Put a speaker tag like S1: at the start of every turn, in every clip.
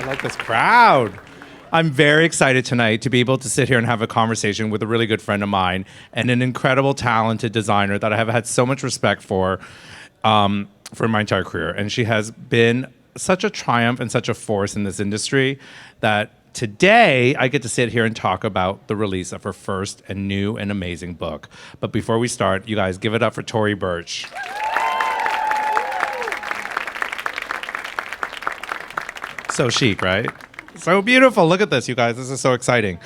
S1: like this crowd. I'm very excited tonight to be able to sit here and have a conversation with a really good friend of mine and an incredible, talented designer that I have had so much respect for my entire career. And she has been such a triumph and such a force in this industry that today I get to sit here and talk about the release of her first and new and amazing book. But before we start, you guys give it up for Tory Burch. So chic, right? So beautiful. Look at this, you guys. This is so exciting.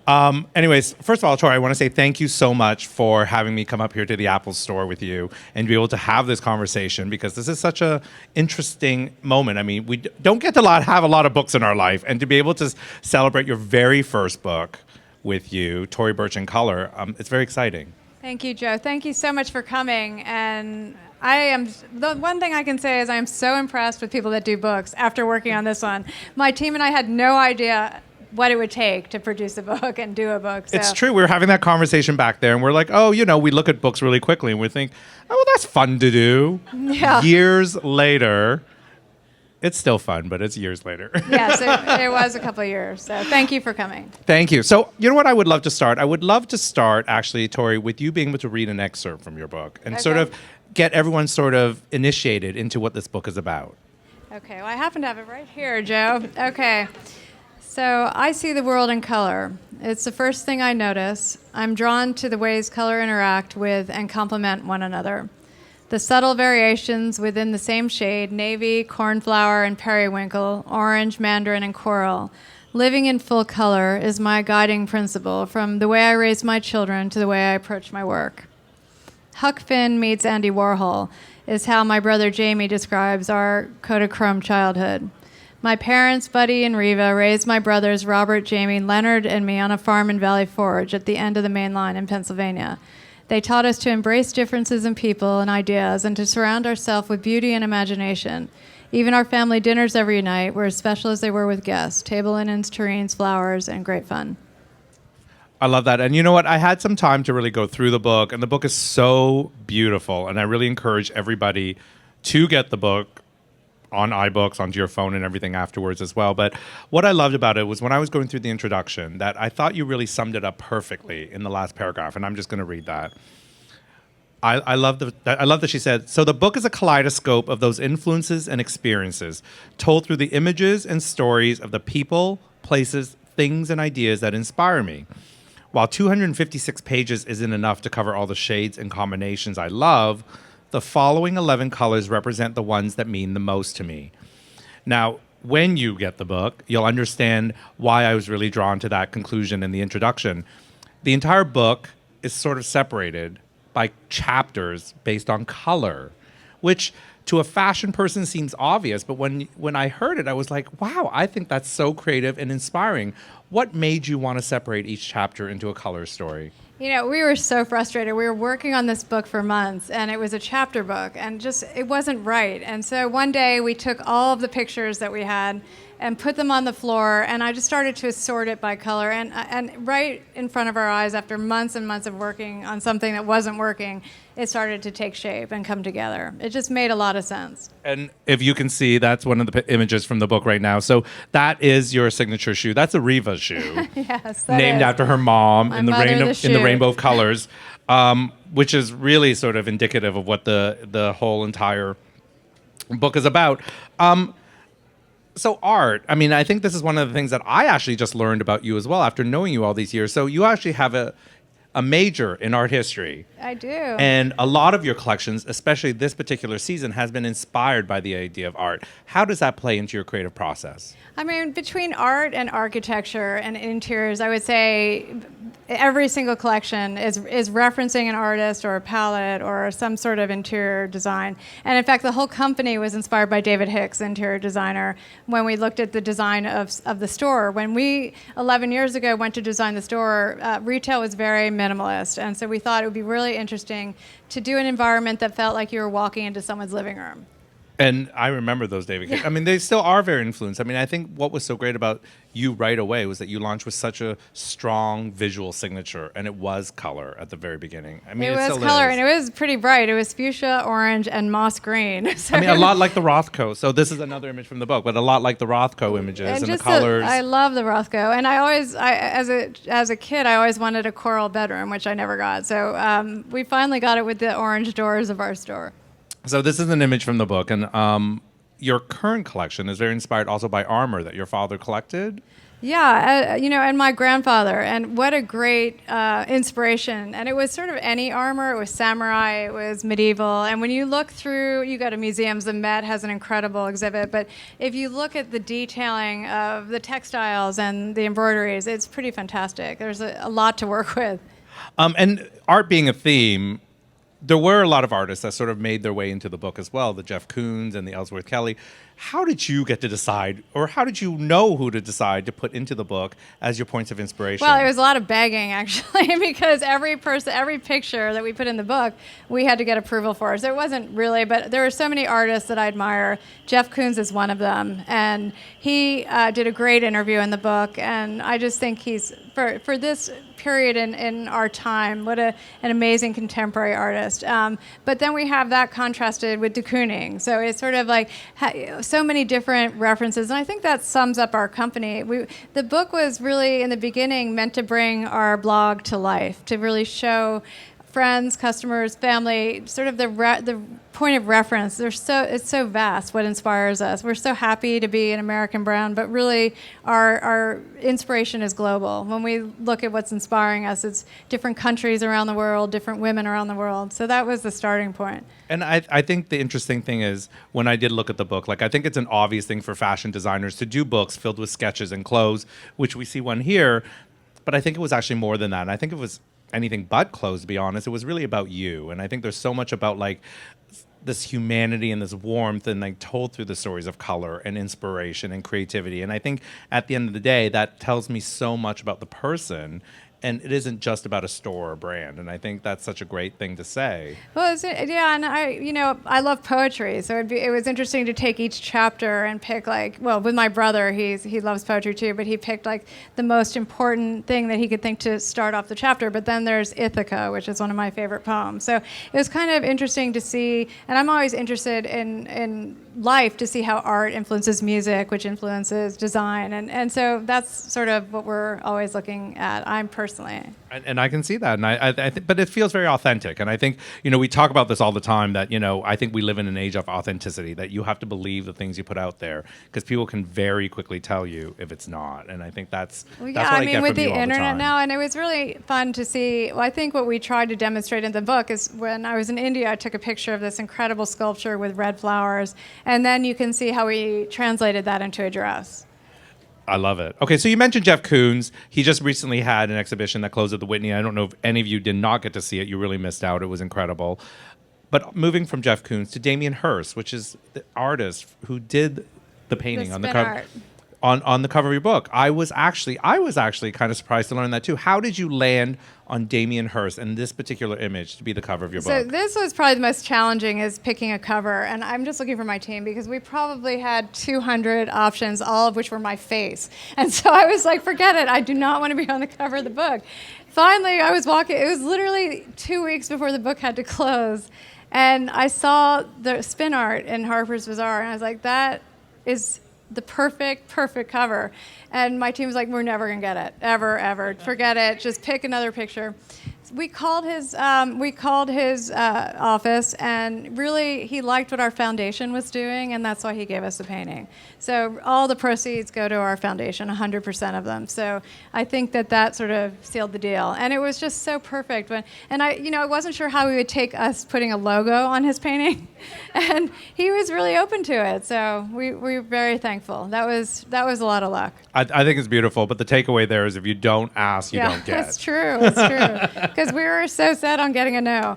S1: Anyways, first of all, Tory, I want to say thank you so much for having me come up here to the Apple store with you and be able to have this conversation, because this is such a interesting moment. I mean, we don't get to have a lot of books in our life, and to be able to celebrate your very first book with you, Tory Burch In Color, it's very exciting.
S2: Thank you, Joe. Thank you so much for coming. And the one thing I can say is I am so impressed with people that do books after working on this one. My team and I had no idea what it would take to produce a book and do a book. So.
S1: It's true. We were having that conversation back there, and we're like, oh, we look at books really quickly, and we think, oh, well, that's fun to do.
S2: Yeah.
S1: Years later, it's still fun, but it's years later.
S2: Yes, it was a couple of years. So thank you for coming.
S1: Thank you. So you know what I would love to start? I would love to start, actually, Tory, with you being able to read an excerpt from your book and sort of get everyone sort of initiated into what this book is about.
S2: Okay. Well, I happen to have it right here, Joe. Okay. So I see the world in color. It's the first thing I notice. I'm drawn to the ways color interact with and complement one another. The subtle variations within the same shade, navy, cornflower, and periwinkle, orange, mandarin, and coral. Living in full color is my guiding principle, from the way I raise my children to the way I approach my work. Huck Finn meets Andy Warhol is how my brother Jamie describes our Kodachrome childhood. My parents, Buddy and Reva, raised my brothers Robert, Jamie, Leonard, and me on a farm in Valley Forge at the end of the main line in Pennsylvania. They taught us to embrace differences in people and ideas and to surround ourselves with beauty and imagination. Even our family dinners every night were as special as they were with guests. Table linens, tureens, flowers, and great fun.
S1: I love that. And you know what? I had some time to really go through the book, and the book is so beautiful. And I really encourage everybody to get the book on iBooks, onto your phone and everything afterwards as well. But what I loved about it was when I was going through the introduction, that I thought you really summed it up perfectly in the last paragraph, and I'm just going to read that. I love that she said, so the book is a kaleidoscope of those influences and experiences told through the images and stories of the people, places, things, and ideas that inspire me. While 256 pages isn't enough to cover all the shades and combinations I love, the following 11 colors represent the ones that mean the most to me. Now, when you get the book, you'll understand why I was really drawn to that conclusion in the introduction. The entire book is sort of separated by chapters based on color, which to a fashion person seems obvious, but when I heard it, I was like, wow, I think that's so creative and inspiring. What made you want to separate each chapter into a color story?
S2: You know, we were so frustrated. We were working on this book for months, and it was a chapter book, and it wasn't right. And so one day we took all of the pictures that we had and put them on the floor, and I just started to sort it by color. And right in front of our eyes, after months and months of working on something that wasn't working, it started to take shape and come together. It just made a lot of sense.
S1: And if you can see, that's one of the images from the book right now. So that is your signature shoe. That's a Reva shoe.
S2: Yes,
S1: named after her mom in the rainbow of colors, which is really sort of indicative of what the whole entire book is about. So art, I mean, I think this is one of the things that I actually just learned about you as well after knowing you all these years. So you actually have a major in art history.
S2: I do.
S1: And a lot of your collections, especially this particular season, has been inspired by the idea of art. How does that play into your creative process?
S2: I mean, between art and architecture and interiors, I would say every single collection is referencing an artist or a palette or some sort of interior design. And in fact, the whole company was inspired by David Hicks, interior designer, when we looked at the design of the store. When we, 11 years ago, went to design the store, retail was very minimalist. And so we thought it would be really interesting to do an environment that felt like you were walking into someone's living room.
S1: And I remember those David cakes. I mean, they still are very influenced. I mean, I think what was so great about you right away was that you launched with such a strong visual signature, and it was color at the very beginning. I mean,
S2: It
S1: it
S2: was
S1: still
S2: color,
S1: is.
S2: and it was pretty bright. It was fuchsia, orange, and moss green. So
S1: I mean, a lot like the Rothko. So this is another image from the book, but a lot like the Rothko images and the
S2: just
S1: colors.
S2: I love the Rothko, and as a kid, I always wanted a coral bedroom, which I never got. So we finally got it with the orange doors of our store.
S1: So this is an image from the book, and your current collection is very inspired also by armor that your father collected.
S2: Yeah, and my grandfather, and what a great inspiration. And it was sort of any armor. It was samurai, it was medieval. And when you look through, you go to museums, the Met has an incredible exhibit, but if you look at the detailing of the textiles and the embroideries, it's pretty fantastic. There's a lot to work with.
S1: And art being a theme, there were a lot of artists that sort of made their way into the book as well, the Jeff Koons and the Ellsworth Kelly. How did you get to decide, or how did you know who to decide to put into the book as your points of inspiration?
S2: Well, it was a lot of begging, actually, because every picture that we put in the book, we had to get approval for. So it wasn't really, but there were so many artists that I admire. Jeff Koons is one of them, and he did a great interview in the book, and I just think he's, for this period in our time, what an amazing contemporary artist. But then we have that contrasted with de Kooning. So it's sort of like so many different references, and I think that sums up our company. The book was really, in the beginning, meant to bring our blog to life, to really show friends, customers, family, sort of the point of reference. It's so vast what inspires us. We're so happy to be an American brand, but really our inspiration is global. When we look at what's inspiring us, it's different countries around the world, different women around the world. So that was the starting point.
S1: And I think the interesting thing is, when I did look at the book, like, I think it's an obvious thing for fashion designers to do books filled with sketches and clothes, which we see one here, but I think it was actually more than that. And I think it was anything but clothes, to be honest. It was really about you. And I think there's so much about, like, this humanity and this warmth, and, like, told through the stories of color and inspiration and creativity. And I think at the end of the day, that tells me so much about the person, and it isn't just about a store or brand. And I think that's such a great thing to say.
S2: Well, and I love poetry, so it was interesting to take each chapter and pick, like, well, with my brother, he loves poetry too, but he picked, like, the most important thing that he could think to start off the chapter. But then there's Ithaca, which is one of my favorite poems. So it was kind of interesting to see, and I'm always interested in life, to see how art influences music, which influences design, and so that's sort of what we're always looking at. I'm personally.
S1: And I can see that, and I think, but it feels very authentic. And I think, we talk about this all the time, that, I think we live in an age of authenticity, that you have to believe the things you put out there, because people can very quickly tell you if it's not. And I think that's what I get
S2: with
S1: from you
S2: the
S1: all
S2: internet
S1: the time.
S2: now, and it was really fun to see. Well, I think what we tried to demonstrate in the book is, when I was in India, I took a picture of this incredible sculpture with red flowers, and then you can see how we translated that into a dress.
S1: I love it. Okay, so you mentioned Jeff Koons. He just recently had an exhibition that closed at the Whitney. I don't know if any of you did not get to see it. You really missed out. It was incredible. But moving from Jeff Koons to Damien Hirst, which is the artist who did the painting on the cover. On the cover of your book. I was actually kind of surprised to learn that too. How did you land on Damien Hirst and this particular image to be the cover of your book?
S2: So this was probably the most challenging, is picking a cover. And I'm just looking for my team, because we probably had 200 options, all of which were my face. And so I was like, forget it. I do not want to be on the cover of the book. Finally, I was walking. It was literally 2 weeks before the book had to close. And I saw the spin art in Harper's Bazaar, and I was like, that is the perfect cover. And my team was like, we're never gonna get it, ever. Forget it. Just pick another picture. We called his office, and really he liked what our foundation was doing, and that's why he gave us the painting. So all the proceeds go to our foundation, 100% of them. So I think that sort of sealed the deal, and it was just so perfect. I wasn't sure how he would take us putting a logo on his painting, and he was really open to it. So we were very thankful. That was a lot of luck.
S1: I think it's beautiful, but the takeaway there is, if you don't ask, you don't get.
S2: It's true. Because we were so set on getting a no.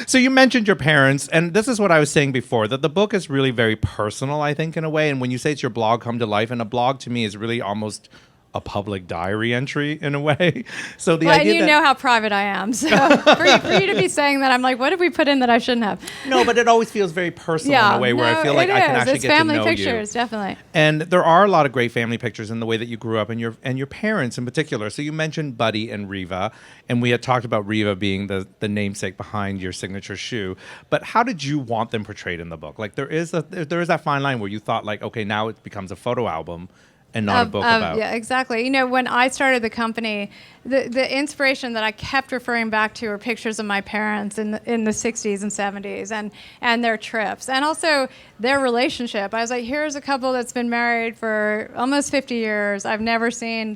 S1: So you mentioned your parents, and this is what I was saying before, that the book is really very personal, I think, in a way. And when you say it's your blog come to life, and a blog to me is really almost a public diary entry in a way. So the
S2: Well, and
S1: idea
S2: you
S1: that,
S2: know how private I am. So for you to be saying that, I'm like, what did we put in that I shouldn't have?
S1: no, but it always feels very personal in a way where I feel like I can actually
S2: It's
S1: get to
S2: family
S1: know
S2: pictures,
S1: you.
S2: definitely.
S1: And there are a lot of great family pictures in the way that you grew up and your parents in particular. So you mentioned Buddy and Riva, and we had talked about Riva being the namesake behind your signature shoe. But how did you want them portrayed in the book? Like there is that fine line where you thought like, okay, now it becomes a photo album and not a book about.
S2: Yeah, exactly. You know, when I started the company, the inspiration that I kept referring back to were pictures of my parents in the 60s and 70s and their trips and also their relationship. I was like, here's a couple that's been married for almost 50 years. I've never seen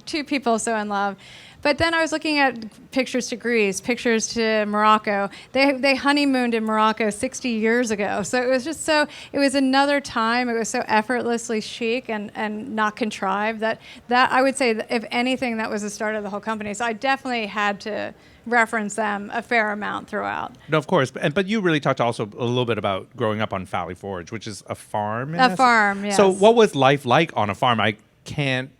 S2: two people so in love. But then I was looking at pictures to Greece, pictures to Morocco. They honeymooned in Morocco 60 years ago. So it was another time. It was so effortlessly chic and not contrived that I would say, that if anything, that was the start of the whole company. So I definitely had to reference them a fair amount throughout.
S1: No, of course. But you really talked also a little bit about growing up on Valley Forge, which is a farm.
S2: A farm, yes.
S1: So what was life like on a farm? I can't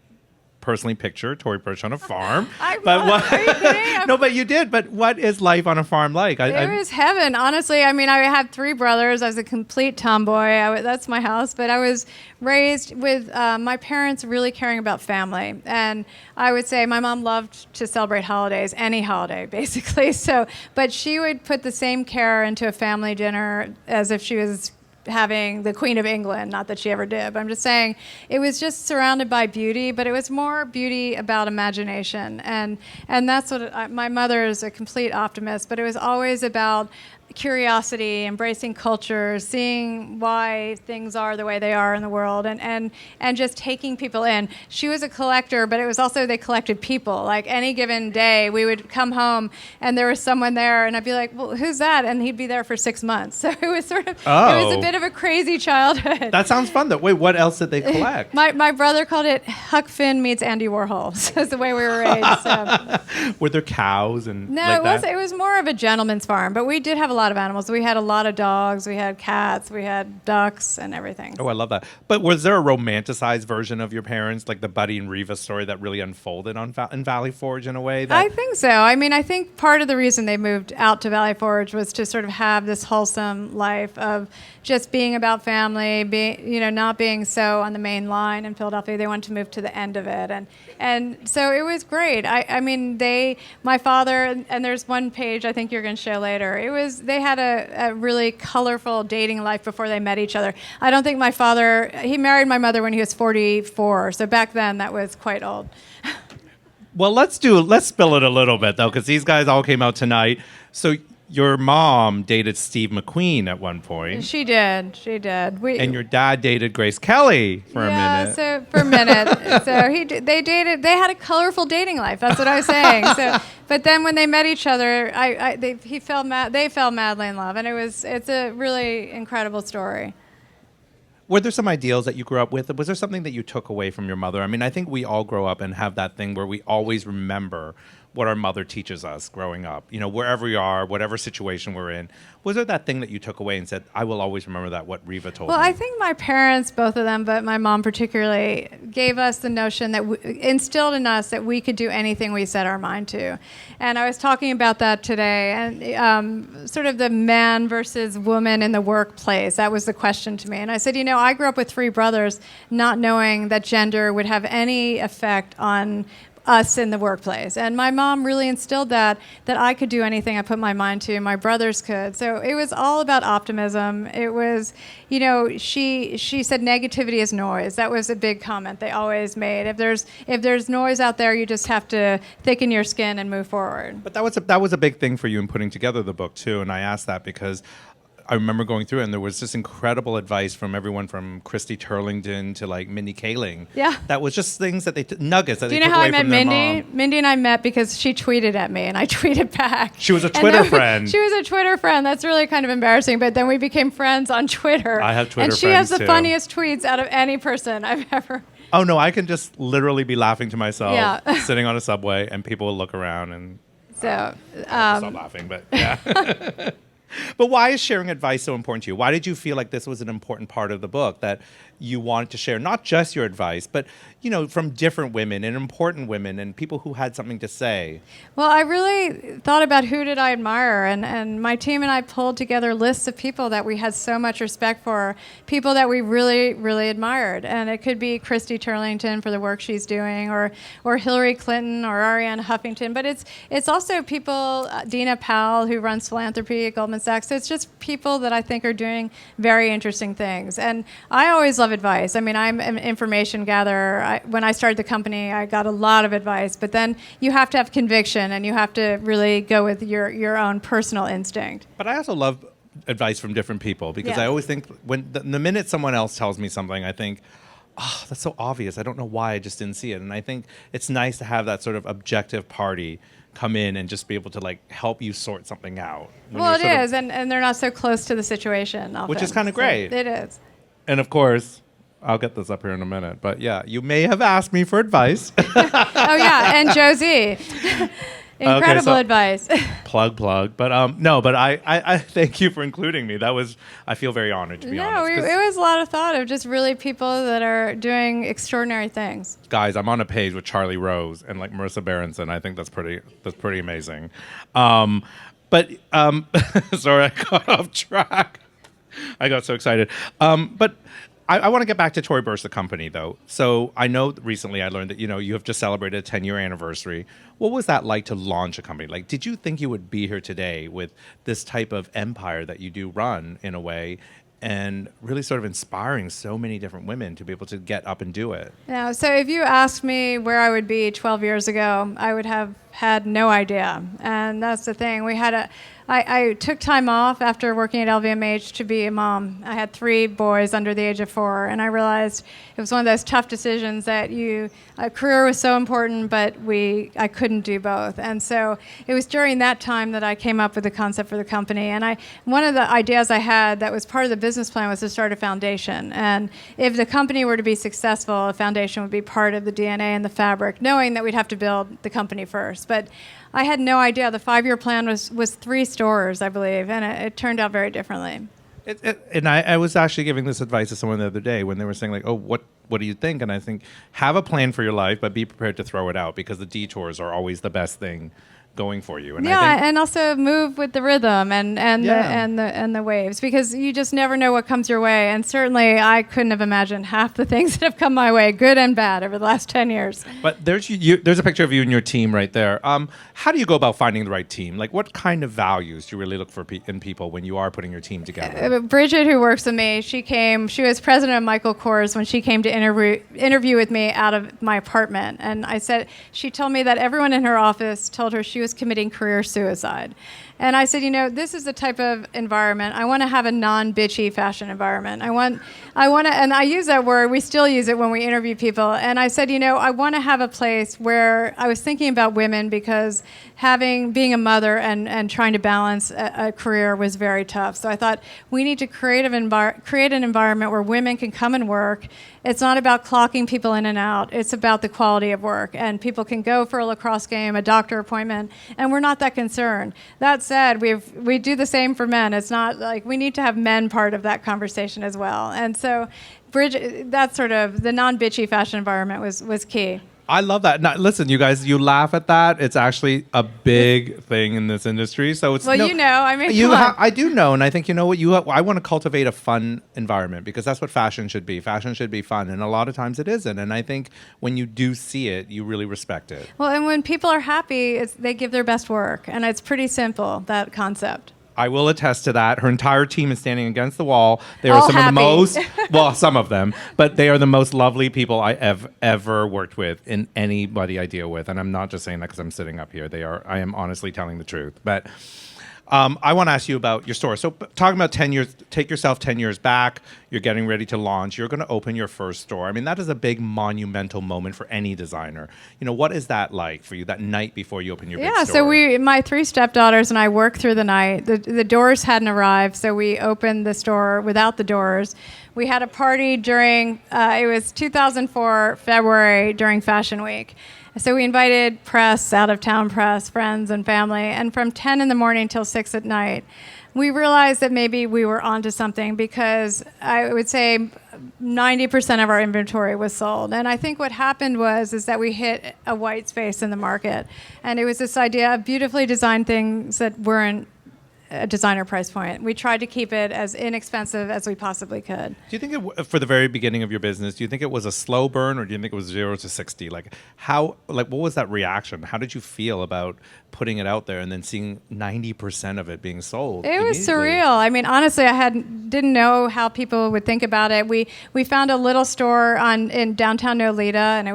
S1: personally picture Tory Burch on a farm.
S2: Are you kidding?
S1: No, but you did. But what is life on a farm like?
S2: It was heaven, honestly. I mean, I had 3 brothers. I was a complete tomboy. That's my house. But I was raised with my parents really caring about family. And I would say my mom loved to celebrate holidays, any holiday, basically. But she would put the same care into a family dinner as if she was having the Queen of England, not that she ever did, but I'm just saying it was just surrounded by beauty, but it was more beauty about imagination. And that's what my mother is a complete optimist, but it was always about curiosity, embracing culture, seeing why things are the way they are in the world, and just taking people in. She was a collector, but it was also they collected people. Like any given day, we would come home and there was someone there, and I'd be like, "Well, who's that?" And he'd be there for 6 months. So it was it was a bit of a crazy childhood.
S1: That sounds fun, though. Wait, what else did they collect?
S2: My brother called it Huck Finn meets Andy Warhol. So that's the way we were raised. So.
S1: Were there cows and
S2: No,
S1: like
S2: it was more of a gentleman's farm, but we did have a lot of animals. We had a lot of dogs, we had cats, we had ducks and everything.
S1: Oh, I love that. But was there a romanticized version of your parents, like the Buddy and Riva story that really unfolded in Valley Forge in a way?
S2: I think so. I mean, I think part of the reason they moved out to Valley Forge was to sort of have this wholesome life of just being about family, not being so on the main line in Philadelphia. They wanted to move to the end of it. And so it was great. I mean, my father, and there's one page I think you're going to show later, they had a really colorful dating life before they met each other. I don't think my father, he married my mother when he was 44, so back then that was quite old.
S1: Well, let's spill it a little bit, though, because these guys all came out tonight. So your mom dated Steve McQueen at one point.
S2: She did.
S1: And your dad dated Grace Kelly for a minute.
S2: Yeah, so for a minute. They dated. They had a colorful dating life. That's what I was saying. But then when they met each other, they fell madly in love, and it's a really incredible story.
S1: Were there some ideals that you grew up with? Was there something that you took away from your mother? I mean, I think we all grow up and have that thing where we always remember what our mother teaches us growing up. You know, wherever we are, whatever situation we're in. Was there that thing that you took away and said, I will always remember that, what Riva told me?
S2: Well, I think my parents, both of them, but my mom particularly, gave us the notion that instilled in us that we could do anything we set our mind to. And I was talking about that today, and sort of the man versus woman in the workplace. That was the question to me. And I said, I grew up with 3 brothers, not knowing that gender would have any effect on us in the workplace. And my mom really instilled that I could do anything I put my mind to, my brothers could. So it was all about optimism. It was, she said negativity is noise. That was a big comment they always made. If there's noise out there, you just have to thicken your skin and move forward.
S1: But that was a big thing for you in putting together the book too. And I asked that because I remember going through it, and there was this incredible advice from everyone from Christy Turlington to like Mindy Kaling.
S2: Yeah.
S1: That was just things that nuggets that
S2: Do
S1: they
S2: you know
S1: took
S2: how
S1: away
S2: I met
S1: from their
S2: Mindy?
S1: mom.
S2: Mindy and I met because she tweeted at me, and I tweeted back.
S1: She was a Twitter friend.
S2: She was a Twitter friend. That's really kind of embarrassing, but then we became friends on Twitter.
S1: I have Twitter
S2: friends, and she
S1: friends
S2: has the
S1: too.
S2: funniest tweets out of any person I've ever.
S1: Oh no, I can just literally be laughing to myself,
S2: Yeah.
S1: sitting on a subway, and people will look around and
S2: So
S1: I stop laughing. But yeah. But why is sharing advice so important to you? Why did you feel like this was an important part of the book? That you wanted to share not just your advice, but from different women and important women and people who had something to say?
S2: Well, I really thought about who did I admire, and my team and I pulled together lists of people that we had so much respect for, people that we really, really admired. And it could be Christy Turlington for the work she's doing, or Hillary Clinton, or Arianna Huffington. But it's also people, Dina Powell, who runs philanthropy at Goldman Sachs. So it's just people that I think are doing very interesting things. And I always love advice. I mean, I'm an information gatherer. When I started the company, I got a lot of advice, but then you have to have conviction and you have to really go with your own personal instinct.
S1: But I also love advice from different people, because
S2: Yeah.
S1: I always think when the minute someone else tells me something, I think, oh, that's so obvious. I don't know why I just didn't see it. And I think it's nice to have that sort of objective party come in and just be able to help you sort something out.
S2: Well, it is, and they're not so close to the situation often.
S1: Which is kind of great.
S2: It is.
S1: And of course, I'll get this up here in a minute, but yeah, you may have asked me for advice.
S2: Oh yeah, and Josie. Incredible advice.
S1: plug. But no, but I thank you for including me. I feel very honored, to be honest.
S2: No, it was a lot of thought of just really people that are doing extraordinary things.
S1: Guys, I'm on a page with Charlie Rose and Marissa Berenson. I think that's pretty amazing. But sorry, I got off track. I got so excited. But I want to get back to Tory Burch, the company, though. So I know recently I learned that, you have just celebrated a 10-year anniversary. What was that like to launch a company? Did you think you would be here today with this type of empire that you do run, in a way, and really sort of inspiring so many different women to be able to get up and do it?
S2: Yeah, so if you asked me where I would be 12 years ago, I would have had no idea. And that's the thing. I took time off after working at LVMH to be a mom. I had 3 boys under the age of 4, and I realized it was one of those tough decisions that a career was so important, but I couldn't do both. And so it was during that time that I came up with the concept for the company. And one of the ideas I had that was part of the business plan was to start a foundation. And if the company were to be successful, a foundation would be part of the DNA and the fabric, knowing that we'd have to build the company first. But I had no idea. The 5-year plan was 3 stores, I believe, and it turned out very differently.
S1: And I was actually giving this advice to someone the other day when they were saying, oh, what do you think? And I think, have a plan for your life, but be prepared to throw it out, because the detours are always the best thing going for you. And
S2: and also move with the rhythm and the waves, because you just never know what comes your way. And certainly I couldn't have imagined half the things that have come my way, good and bad, over the last 10 years.
S1: But there's a picture of you and your team right there. How do you go about finding the right team? What kind of values do you really look for in people when you are putting your team together?
S2: Bridget, who works with me, she was president of Michael Kors when she came to interview with me out of my apartment. And she told me that everyone in her office told her she was committing career suicide. And I said, this is the type of environment. I want to have a non-bitchy fashion environment. I want to, and I use that word, we still use it when we interview people. And I said, I want to have a place where I was thinking about women, because being a mother and trying to balance a career was very tough. So I thought we need to create an environment where women can come and work. It's not about clocking people in and out. It's about the quality of work. And people can go for a lacrosse game, a doctor appointment, and we're not that concerned. That said, we do the same for men. It's not we need to have men part of that conversation as well. And so that's sort of the non-bitchy fashion environment was key.
S1: I love that. Now, listen, you guys, you laugh at that. It's actually a big thing in this industry. So it's
S2: I
S1: do know, and I think I want to cultivate a fun environment, because that's what fashion should be. Fashion should be fun, and a lot of times it isn't. And I think when you do see it, you really respect it.
S2: Well, and when people are happy, they give their best work, and it's pretty simple, that concept.
S1: I will attest to that. Her entire team is standing against the wall. They are
S2: all
S1: some
S2: happy.
S1: of the most, well, some of them, but they are the most lovely people I have ever worked with in anybody I deal with. And I'm not just saying that because I'm sitting up here. I am honestly telling the truth. But I want to ask you about your store. So talking about 10 years, take yourself 10 years back. You're getting ready to launch. You're going to open your first store. I mean, that is a big monumental moment for any designer. What is that like for you, that night before you open your big store?
S2: So my 3 stepdaughters and I worked through the night. The doors hadn't arrived, so we opened the store without the doors. We had a party during, it was 2004, February, during Fashion Week. So we invited press, out-of-town press, friends and family, and from 10 in the morning till 6 at night, we realized that maybe we were onto something, because I would say 90% of our inventory was sold. And I think what happened is that we hit a white space in the market. And it was this idea of beautifully designed things that weren't a designer price point. We tried to keep it as inexpensive as we possibly could.
S1: Do you think for the very beginning of your business, do you think it was a slow burn, or do you think it was 0 to 60? Like what was that reaction? How did you feel about putting it out there and then seeing 90% of it being sold?
S2: It was surreal. I mean, honestly, didn't know how people would think about it. We found a little store in downtown Nolita, and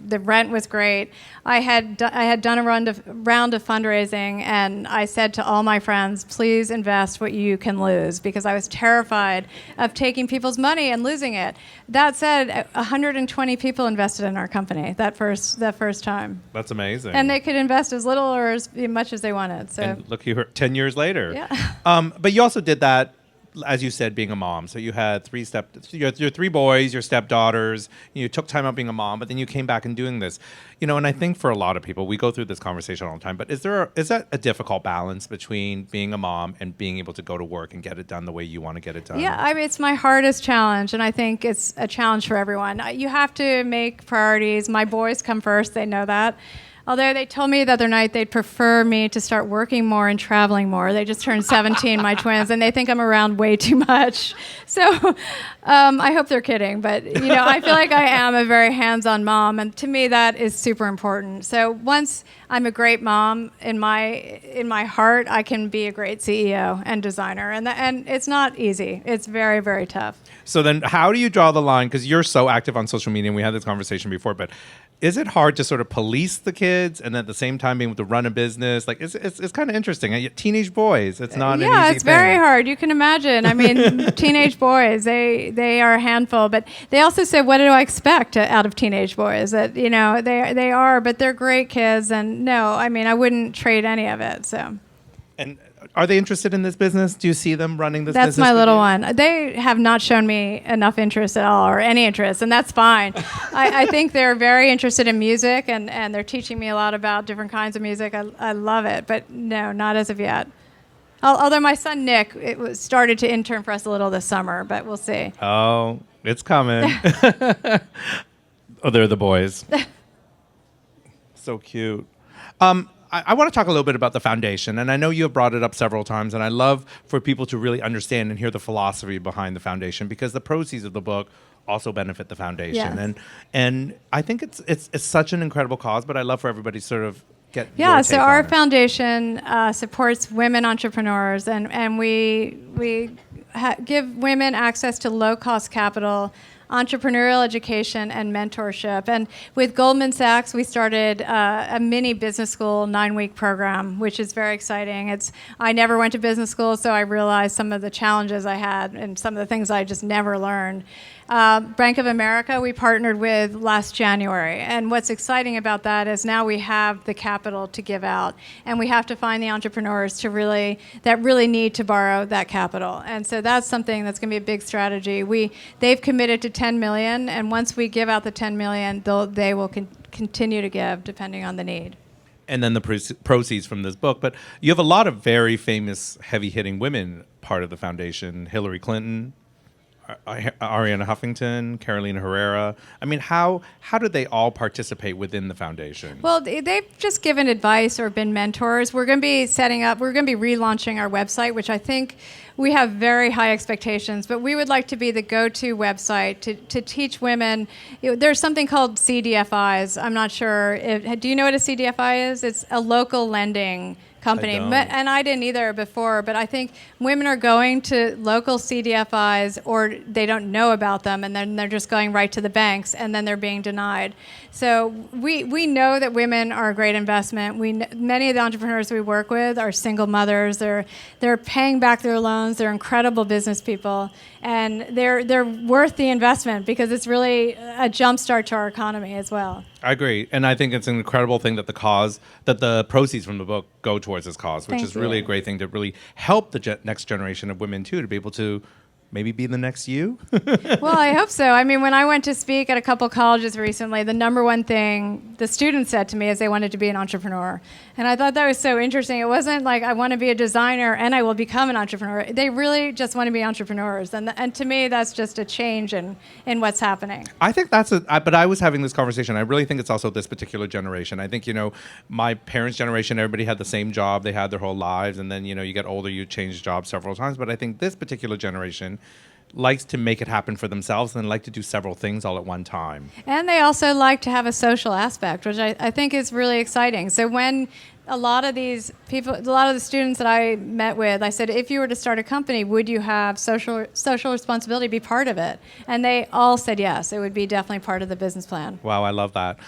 S2: the rent was great. I had done a round of fundraising, and I said to all my friends, please invest what you can lose, because I was terrified of taking people's money and losing it. That said, 120 people invested in our company that first time.
S1: That's amazing.
S2: And they could invest as little or as much as they wanted. So,
S1: and look here, 10 years later.
S2: Yeah.
S1: But you also did that, as you said, being a mom. So you had your 3 boys, your stepdaughters. You took time out being a mom, but then you came back and doing this. And I think for a lot of people, we go through this conversation all the time, but is that a difficult balance between being a mom and being able to go to work and get it done the way you want to get it done?
S2: Yeah, I mean, it's my hardest challenge, and I think it's a challenge for everyone. You have to make priorities. My boys come first. They know that. Although they told me the other night they'd prefer me to start working more and traveling more. They just turned 17, my twins, and they think I'm around way too much. So I hope they're kidding. But, I feel like I am a very hands-on mom, and to me that is super important. So once I'm a great mom, in my heart, I can be a great CEO and designer. And it's not easy. It's very, very tough.
S1: So then how do you draw the line? Because you're so active on social media, and we had this conversation before, but is it hard to sort of police the kids and at the same time being able to run a business? Like, it's kind of interesting. Teenage boys, it's not an easy thing.
S2: Yeah, it's very hard. You can imagine. I mean, teenage boys, they are a handful. But they also said, what do I expect out of teenage boys? That, they are, but they're great kids. And no, I mean, I wouldn't trade any of it. So.
S1: And are they interested in this business? Do you see them running this
S2: That's
S1: business? That's
S2: my little one. They have not shown me enough interest at all, or any interest, and that's fine. I think they're very interested in music, and they're teaching me a lot about different kinds of music. I love it, but no, not as of yet. Although my son Nick started to intern for us a little this summer, but we'll see.
S1: Oh, it's coming. Oh, they're the boys. So cute. I want to talk a little bit about the foundation, and I know you have brought it up several times, and I love for people to really understand and hear the philosophy behind the foundation, because the proceeds of the book also benefit the foundation.
S2: Yes.
S1: And I think it's such an incredible cause, but I love for everybody to sort of get your
S2: Yeah,
S1: take
S2: so
S1: on
S2: our
S1: it.
S2: foundation supports women entrepreneurs, and we give women access to low-cost capital, entrepreneurial education, and mentorship. And with Goldman Sachs, we started a mini business school 9-week program, which is very exciting. I never went to business school, so I realized some of the challenges I had and some of the things I just never learned. Bank of America, we partnered with last January. And what's exciting about that is now we have the capital to give out. And we have to find the entrepreneurs that really need to borrow that capital. And so that's something that's going to be a big strategy. They've committed to $10 million. And once we give out the $10 million, they will continue to give depending on the need.
S1: And then the proceeds from this book. But you have a lot of very famous, heavy-hitting women part of the foundation. Hillary Clinton, Ariana Huffington, Carolina Herrera. I mean, how do they all participate within the foundation?
S2: Well, they've just given advice or been mentors. We're going to be relaunching our website, which I think we have very high expectations, but we would like to be the go-to website to teach women. There's something called CDFIs. I'm not sure. Do you know what a CDFI is? It's a local lending company. And I didn't either before, but I think women are going to local CDFIs, or they don't know about them, and then they're just going right to the banks, and then they're being denied. So we know that women are a great investment. Many of the entrepreneurs we work with are single mothers. They're paying back their loans. They're incredible business people, and they're worth the investment, because it's really a jumpstart to our economy as well.
S1: I agree, and I think it's an incredible thing that the proceeds from the book go towards this cause, which is really a great thing to really help the next generation of women too, to be able to maybe be the next you?
S2: Well, I hope so. I mean, when I went to speak at a couple colleges recently, the number one thing the students said to me is they wanted to be an entrepreneur. And I thought that was so interesting. It wasn't like I want to be a designer and I will become an entrepreneur. They really just want to be entrepreneurs. And to me, that's just a change in what's happening.
S1: I think but I was having this conversation. I really think it's also this particular generation. I think, my parents' generation, everybody had the same job. They had their whole lives. And then, you get older, you change jobs several times. But I think this particular generation likes to make it happen for themselves and like to do several things all at one time.
S2: And they also like to have a social aspect, which I think is really exciting. So when a lot of these people, a lot of the students that I met with, I said, if you were to start a company, would you have social responsibility be part of it? And they all said yes. It would be definitely part of the business plan.
S1: Wow, I love that.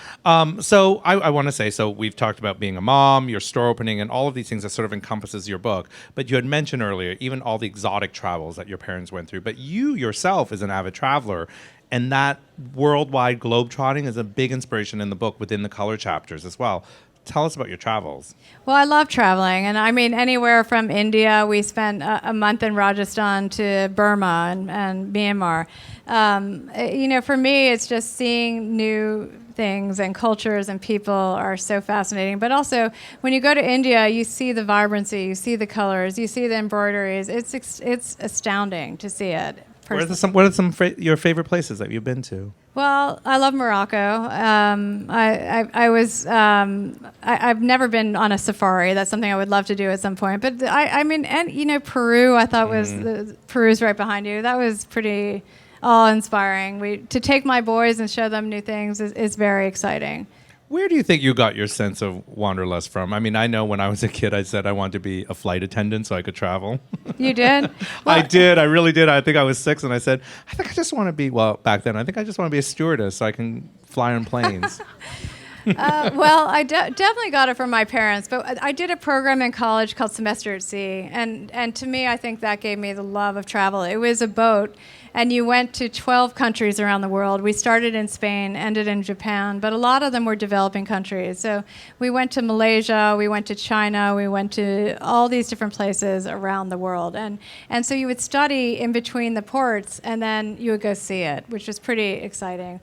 S1: So I want to say, so we've talked about being a mom, your store opening, and all of these things that sort of encompasses your book. But you had mentioned earlier, even all the exotic travels that your parents went through. But you yourself is an avid traveler. And that worldwide globetrotting is a big inspiration in the book within the color chapters as well. Tell us about your travels.
S2: Well, I love traveling. And I mean, anywhere from India, we spent a month in Rajasthan, to Burma and Myanmar. For me, it's just seeing new things and cultures and people are so fascinating. But also, when you go to India, you see the vibrancy, you see the colors, you see the embroideries. It's astounding to see it.
S1: What are some your favorite places that you've been to?
S2: Well, I love Morocco. I've never been on a safari. That's something I would love to do at some point. But Peru, I thought Peru's right behind you. That was pretty awe-inspiring. To take my boys and show them new things is very exciting.
S1: Where do you think you got your sense of wanderlust from? I mean, I know when I was a kid, I said I wanted to be a flight attendant so I could travel.
S2: You did?
S1: I did. I really did. I think I was 6, and I said, I think I just want to be, back then, I think I just want to be a stewardess so I can fly on planes.
S2: Well, I definitely got it from my parents, but I did a program in college called Semester at Sea, and to me, I think that gave me the love of travel. It was a boat, and you went to 12 countries around the world. We started in Spain, ended in Japan, but a lot of them were developing countries. So we went to Malaysia, we went to China, we went to all these different places around the world. And so you would study in between the ports, and then you would go see it, which was pretty exciting.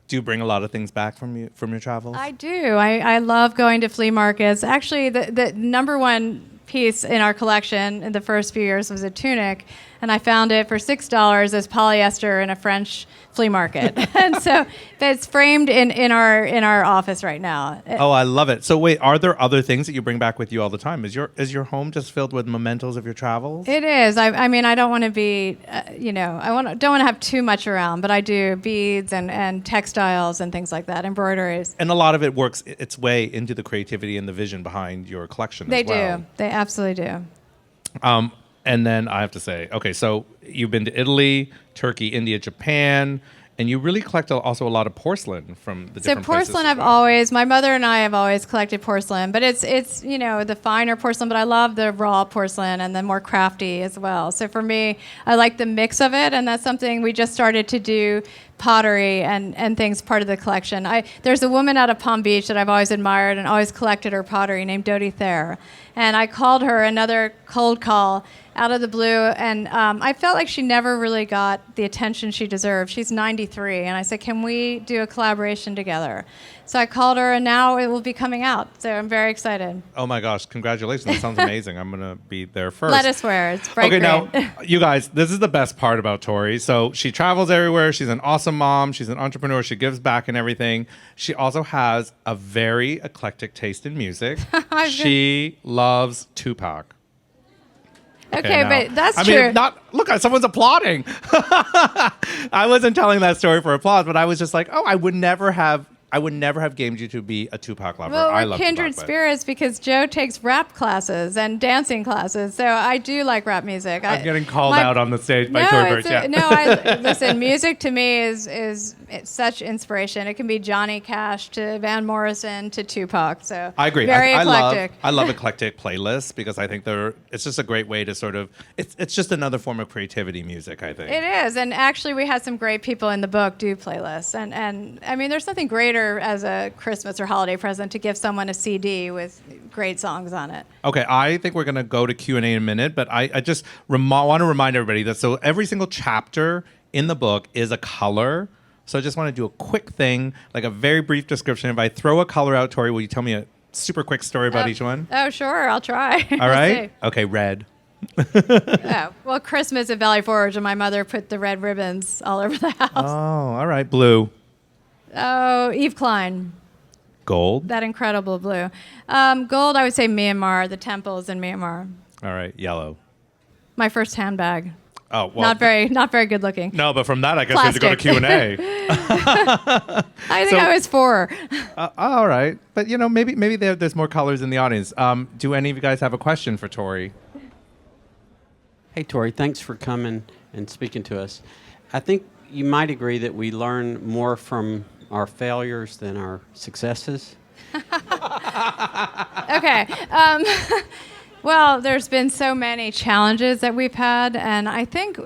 S1: Do you bring a lot of things back from your travels?
S2: I do. I love going to flea markets. Actually, the number one piece in our collection in the first few years was a tunic, and I found it for $6 as polyester in a French flea market. And so it's framed in our office right now.
S1: Oh, I love it. So wait, are there other things that you bring back with you all the time? Is your home just filled with mementos of your travels?
S2: It is. I mean, I don't want to be, don't want to have too much around, but I do beads and textiles and things like that, embroideries.
S1: And a lot of it works its way into the creativity and the vision behind your collection as well.
S2: They do. They absolutely do.
S1: And then I have to say, okay, so you've been to Italy, Turkey, India, Japan, and you really collect also a lot of porcelain from the different places.
S2: So porcelain, my mother and I have always collected porcelain, but it's the finer porcelain, but I love the raw porcelain and the more crafty as well. So for me, I like the mix of it, and that's something we just started to do, pottery and things part of the collection. There's a woman out of Palm Beach that I've always admired and always collected her pottery named Dodie Thayer. And I called her, another cold call, out of the blue, and I felt like she never really got the attention she deserved. She's 93, and I said, can we do a collaboration together? So I called her, and now it will be coming out, so I'm very excited.
S1: Oh my gosh, congratulations. That sounds amazing. I'm going to be there first.
S2: Let us wear it. It's bright green.
S1: Now, you guys, this is the best part about Tory. So she travels everywhere. She's an awesome mom. She's an entrepreneur. She gives back and everything. She also has a very eclectic taste in music. She loves Tupac.
S2: Okay, but that's
S1: true.
S2: true.
S1: Look, someone's applauding. I wasn't telling that story for applause, but I was just like, I would never have gamed you to be a Tupac lover.
S2: Well,
S1: I
S2: we're
S1: love
S2: kindred
S1: Tupac,
S2: spirits because Joe takes rap classes and dancing classes, so I do like rap music.
S1: I'm getting called out on the stage by Tory Burch.
S2: Listen, music to me is it's such inspiration. It can be Johnny Cash to Van Morrison to Tupac. So
S1: I agree.
S2: Very eclectic.
S1: I love eclectic playlists because I think it's just a great way to sort of it's just another form of creativity. Music, I think
S2: it is, and actually we had some great people in the book do playlists, and I mean there's nothing greater better as a Christmas or holiday present to give someone a CD with great songs on it.
S1: Okay, I think we're going to go to Q&A in a minute, but I just want to remind everybody that so every single chapter in the book is a color. So I just want to do a quick thing, like a very brief description. If I throw a color out, Tori, will you tell me a super quick story about each one?
S2: Oh, sure. I'll try.
S1: All right? Okay, red.
S2: Oh, well, Christmas at Valley Forge, and my mother put the red ribbons all over the house.
S1: Oh, all right. Blue.
S2: Oh, Eve Klein.
S1: Gold.
S2: That incredible blue. Gold, I would say Myanmar, the temples in Myanmar.
S1: All right. Yellow.
S2: My first handbag.
S1: Oh, well.
S2: Not very good looking.
S1: No, but from that, I guess we have to go to Q&A.
S2: I think I was 4.
S1: All right. But, maybe there's more colors in the audience. Do any of you guys have a question for Tori?
S3: Hey, Tory, thanks for coming and speaking to us. I think you might agree that we learn more from our failures than our successes.
S2: Okay. Well, there's been so many challenges that we've had, and I think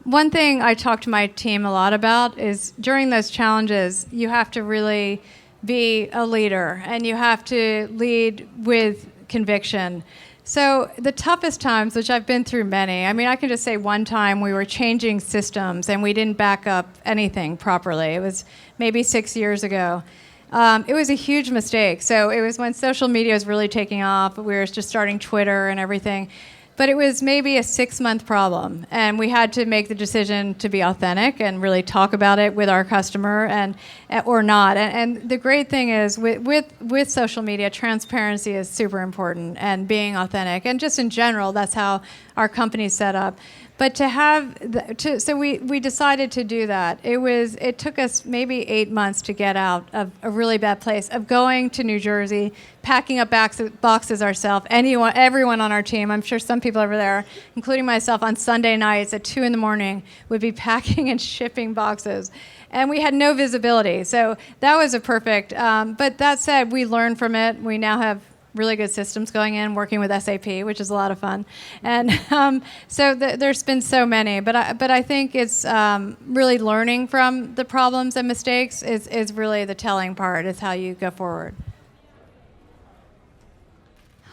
S2: one thing I talk to my team a lot about is during those challenges, you have to really be a leader, and you have to lead with conviction. So the toughest times, which I've been through many, I mean, I can just say one time we were changing systems and we didn't back up anything properly. It was maybe 6 years ago. It was a huge mistake. So it was when social media was really taking off. We were just starting Twitter and everything. But it was maybe a 6-month problem, and we had to make the decision to be authentic and really talk about it with our customer or not. And the great thing is with social media, transparency is super important, and being authentic. And just in general, that's how our company's set up. But so we decided to do that. It took us maybe 8 months to get out of a really bad place of going to New Jersey, packing up boxes ourselves. Everyone on our team, I'm sure some people over there, including myself, on Sunday nights at 2 a.m. would be packing and shipping boxes. And we had no visibility. So that was a perfect. But that said, we learned from it. We now have really good systems going in, working with SAP, which is a lot of fun. And so there's been so many, but I think it's really learning from the problems and mistakes is really the telling part, is how you go forward.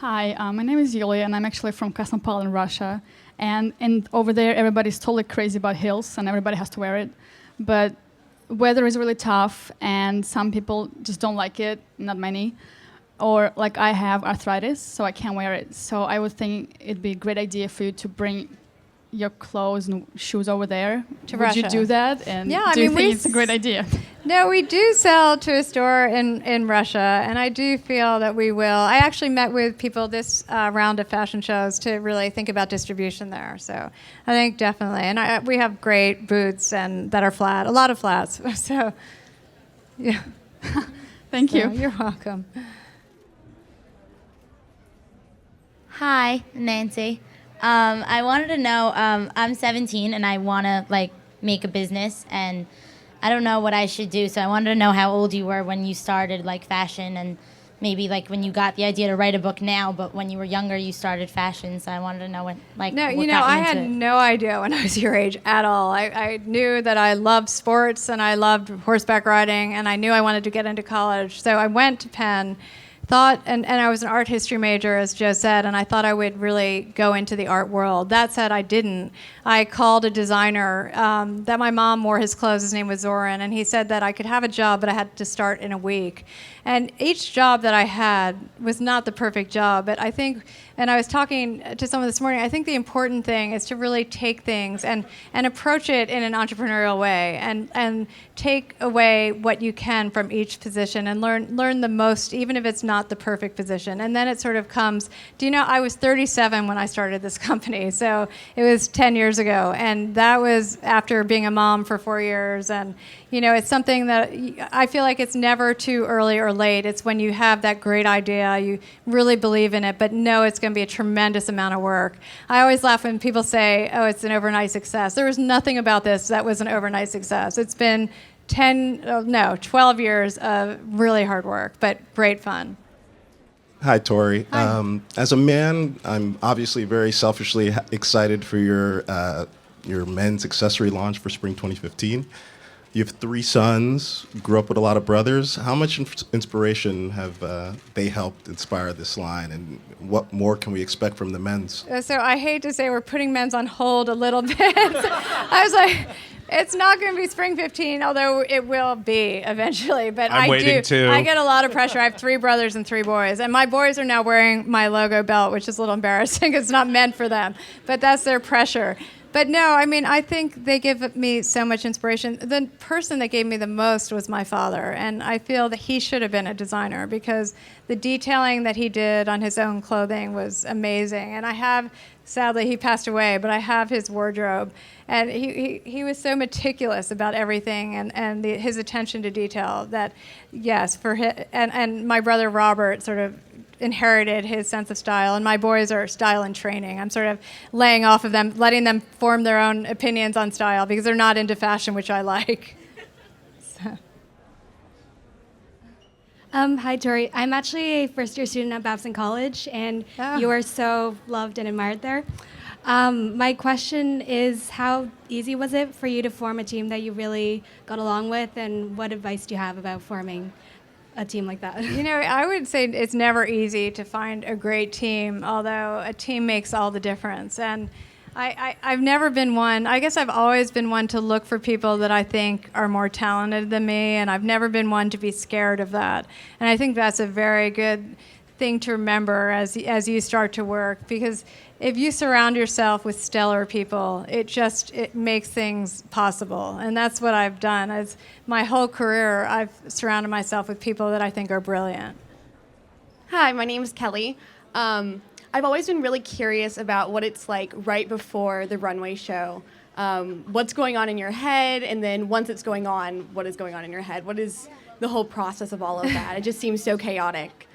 S4: Hi, my name is Yulia, and I'm actually from Krasnopol, Russia. And over there, everybody's totally crazy about heels, and everybody has to wear it. But weather is really tough, and some people just don't like it, not many. Or like I have arthritis, so I can't wear it. So I would think it'd be a great idea for you to bring your clothes and shoes over there.
S2: To
S4: Would
S2: Russia.
S4: you do that? And
S2: Yeah,
S4: do you think it's a great idea?
S2: No, we do sell to a store in Russia, and I do feel that we will. I actually met with people this round of fashion shows to really think about distribution there. So I think definitely. And we have great boots and that are flat, a lot of flats. So, yeah.
S4: Thank you.
S2: You're welcome.
S5: Hi, Nancy. I wanted to know, I'm 17 and I want to make a business, and I don't know what I should do. So I wanted to know how old you were when you started fashion, and maybe when you got the idea to write a book now, but when you were younger you started fashion. So I wanted to know what got you
S2: I
S5: into
S2: had
S5: it.
S2: no idea when I was your age at all. I knew that I loved sports and I loved horseback riding, and I knew I wanted to get into college. So I went to Penn. And I was an art history major, as Joe said, and I thought I would really go into the art world. That said, I didn't. I called a designer that my mom wore his clothes. His name was Zoran, and he said that I could have a job, but I had to start in a week. And each job that I had was not the perfect job, but I think, and I was talking to someone this morning, I think the important thing is to really take things and approach it in an entrepreneurial way, and take away what you can from each position and learn the most, even if it's not the perfect position. And then it sort of comes, I was 37 when I started this company, so it was 10 years ago, and that was after being a mom for 4 years. And it's something that I feel like it's never too early or late. It's when you have that great idea, you really believe in it, but know it's going to be a tremendous amount of work. I always laugh when people say, oh, it's an overnight success. There was nothing about this that was an overnight success. It's been 12 years of really hard work, but great fun.
S6: Hi, Tory.
S2: Hi.
S6: As a man, I'm obviously very selfishly excited for your men's accessory launch for spring 2015. You have 3 sons, grew up with a lot of brothers. How much inspiration have they helped inspire this line, and what more can we expect from the men's?
S2: So I hate to say we're putting men's on hold a little bit. I was like, it's not going to be Spring 15, although it will be eventually. But
S1: I'm waiting too.
S2: I get a lot of pressure. I have 3 brothers and 3 boys, and my boys are now wearing my logo belt, which is a little embarrassing. It's not meant for them, but that's their pressure. But no, I mean, I think they give me so much inspiration. The person that gave me the most was my father, and I feel that he should have been a designer because the detailing that he did on his own clothing was amazing. And I have, sadly, he passed away, but I have his wardrobe, and he was so meticulous about everything and his attention to detail that, yes, for his, and my brother Robert sort of inherited his sense of style, and my boys are style and training. I'm sort of laying off of them, letting them form their own opinions on style because they're not into fashion, which I like. So.
S7: Hi, Tory. I'm actually a first-year student at Babson College, and you are so loved and admired there. My question is, how easy was it for you to form a team that you really got along with, and what advice do you have about forming a team like that?
S2: You know, I would say it's never easy to find a great team, although a team makes all the difference. And I've never been one, I guess I've always been one to look for people that I think are more talented than me, and I've never been one to be scared of that. And I think that's a very good thing to remember as you start to work, because if you surround yourself with stellar people, it makes things possible. And that's what I've done. As my whole career, I've surrounded myself with people that I think are brilliant.
S8: Hi, my name is Kelly. I've always been really curious about what it's like right before the runway show. What's going on in your head, and then once it's going on, what is going on in your head? What is the whole process of all of that? It just seems so chaotic.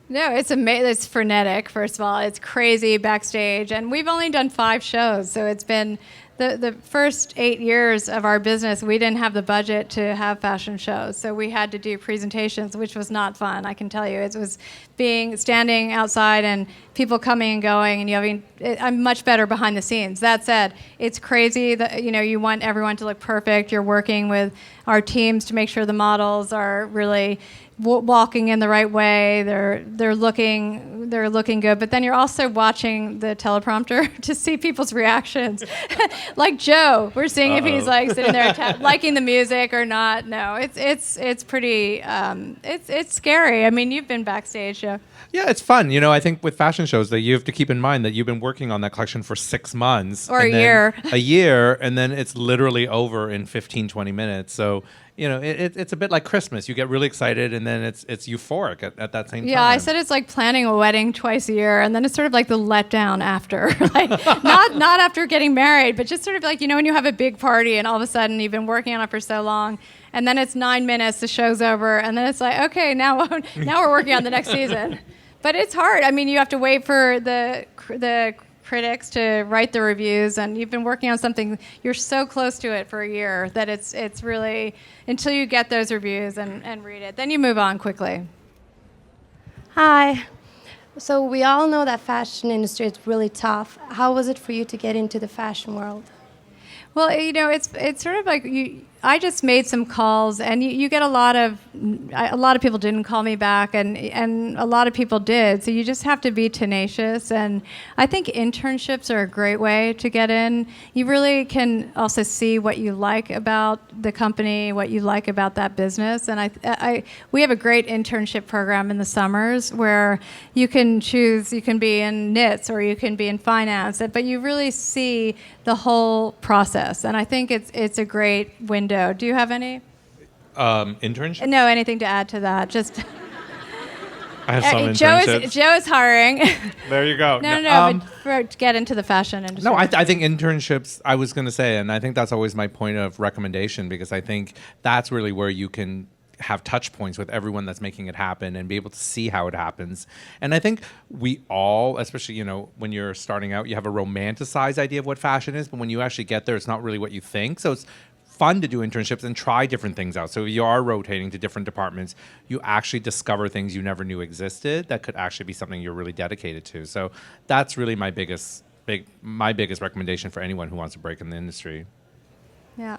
S2: No, it's amazing. It's frenetic, first of all. It's crazy backstage. And we've only done 5 shows, so it's been the first 8 years of our business, we didn't have the budget to have fashion shows. So we had to do presentations, which was not fun, I can tell you. It was standing outside and people coming and going, and I'm much better behind the scenes. That said, it's crazy that, you want everyone to look perfect. You're working with our teams to make sure the models are really walking in the right way. They're looking good, but then you're also watching the teleprompter to see people's reactions. Like Joe, we're seeing if he's like sitting there liking the music or not. No, it's pretty it's scary. I mean, you've been backstage, Joe.
S1: Yeah, it's fun. I think with fashion shows that you have to keep in mind that you've been working on that collection for 6 months
S2: or a year.
S1: A year, and then it's literally over in 15, 20 minutes. So it's a bit like Christmas. You get really excited, and then it's euphoric at that same time.
S2: Yeah, I said it's like planning a wedding twice a year, and then it's sort of like the letdown after. Like not after getting married, but just sort of like, when you have a big party and all of a sudden you've been working on it for so long, and then it's 9 minutes, the show's over, and then it's like, okay, now we're working on the next season. But it's hard. I mean, you have to wait for the critics to write the reviews, and you've been working on something, you're so close to it for a year that it's really, until you get those reviews and read it, then you move on quickly.
S7: Hi. So we all know that fashion industry is really tough. How was it for you to get into the fashion world?
S2: Well, it's sort of like I just made some calls, and you get a lot of people didn't call me back, and a lot of people did. So you just have to be tenacious, and I think internships are a great way to get in. You really can also see what you like about the company, what you like about that business, and we have a great internship program in the summers where you can choose. You can be in knits or you can be in finance, but you really see the whole process, and I think it's a great window. Do you have any
S1: internship?
S2: No, anything to add to that? Just
S1: I have some internships.
S2: Joe is hiring.
S1: There you go.
S2: No, but to get into the fashion industry.
S1: No, I think internships, I was going to say, and I think that's always my point of recommendation, because I think that's really where you can have touch points with everyone that's making it happen and be able to see how it happens. And I think we all, especially, when you're starting out, you have a romanticized idea of what fashion is, but when you actually get there, it's not really what you think. So it's fun to do internships and try different things out. So if you are rotating to different departments, you actually discover things you never knew existed that could actually be something you're really dedicated to. So that's really my biggest recommendation for anyone who wants to break in the industry.
S2: Yeah.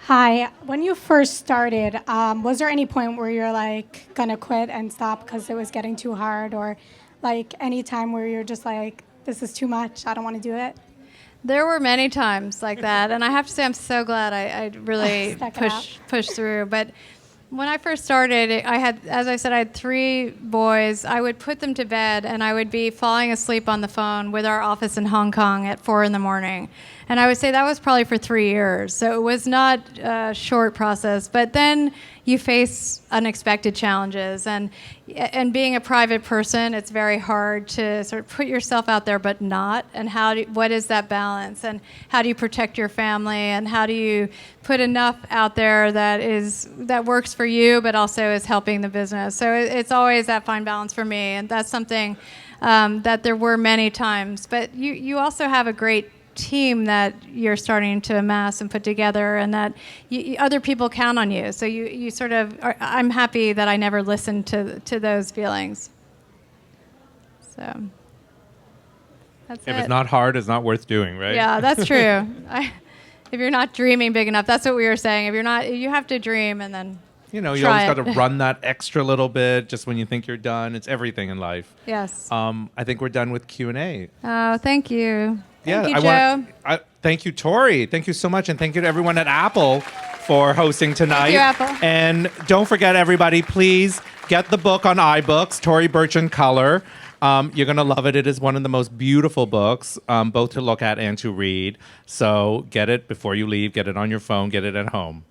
S9: Hi. When you first started, was there any point where you're like gonna quit and stop because it was getting too hard, or like any time where you're just like, this is too much, I don't want to do it?
S2: There were many times like that, and I have to say I'm so glad I really
S9: Stuck it out.
S2: pushed through. But when I first started, I had, as I said, I had 3 boys. I would put them to bed, and I would be falling asleep on the phone with our office in Hong Kong at 4 in the morning. And I would say that was probably for 3 years. So it was not a short process. But then you face unexpected challenges. And being a private person, it's very hard to sort of put yourself out there but not. And what is that balance? And how do you protect your family? And how do you put enough out there that works for you but also is helping the business? So it's always that fine balance for me. And that's something that there were many times. But you also have a great team that you're starting to amass and put together, and that other people count on you. So you sort of I'm happy that I never listened to those feelings. So that's
S1: If
S2: it.
S1: it's not hard, it's not worth doing, right?
S2: Yeah, that's true. If you're not dreaming big enough, that's what we were saying. If you're not, you have to dream and then
S1: You know, you
S2: try
S1: always
S2: it.
S1: got to run that extra little bit just when you think you're done. It's everything in life.
S2: Yes.
S1: I think we're done with Q&A.
S2: Oh, thank you. Thank you,
S1: I
S2: Joe.
S1: thank you, Tori. Thank you so much. And thank you to everyone at Apple for hosting tonight.
S2: you, Apple.
S1: And don't forget, everybody, please get the book on iBooks, Tory Burch In Color. You're going to love it. It is one of the most beautiful books, both to look at and to read. So get it before you leave. Get it on your phone. Get it at home.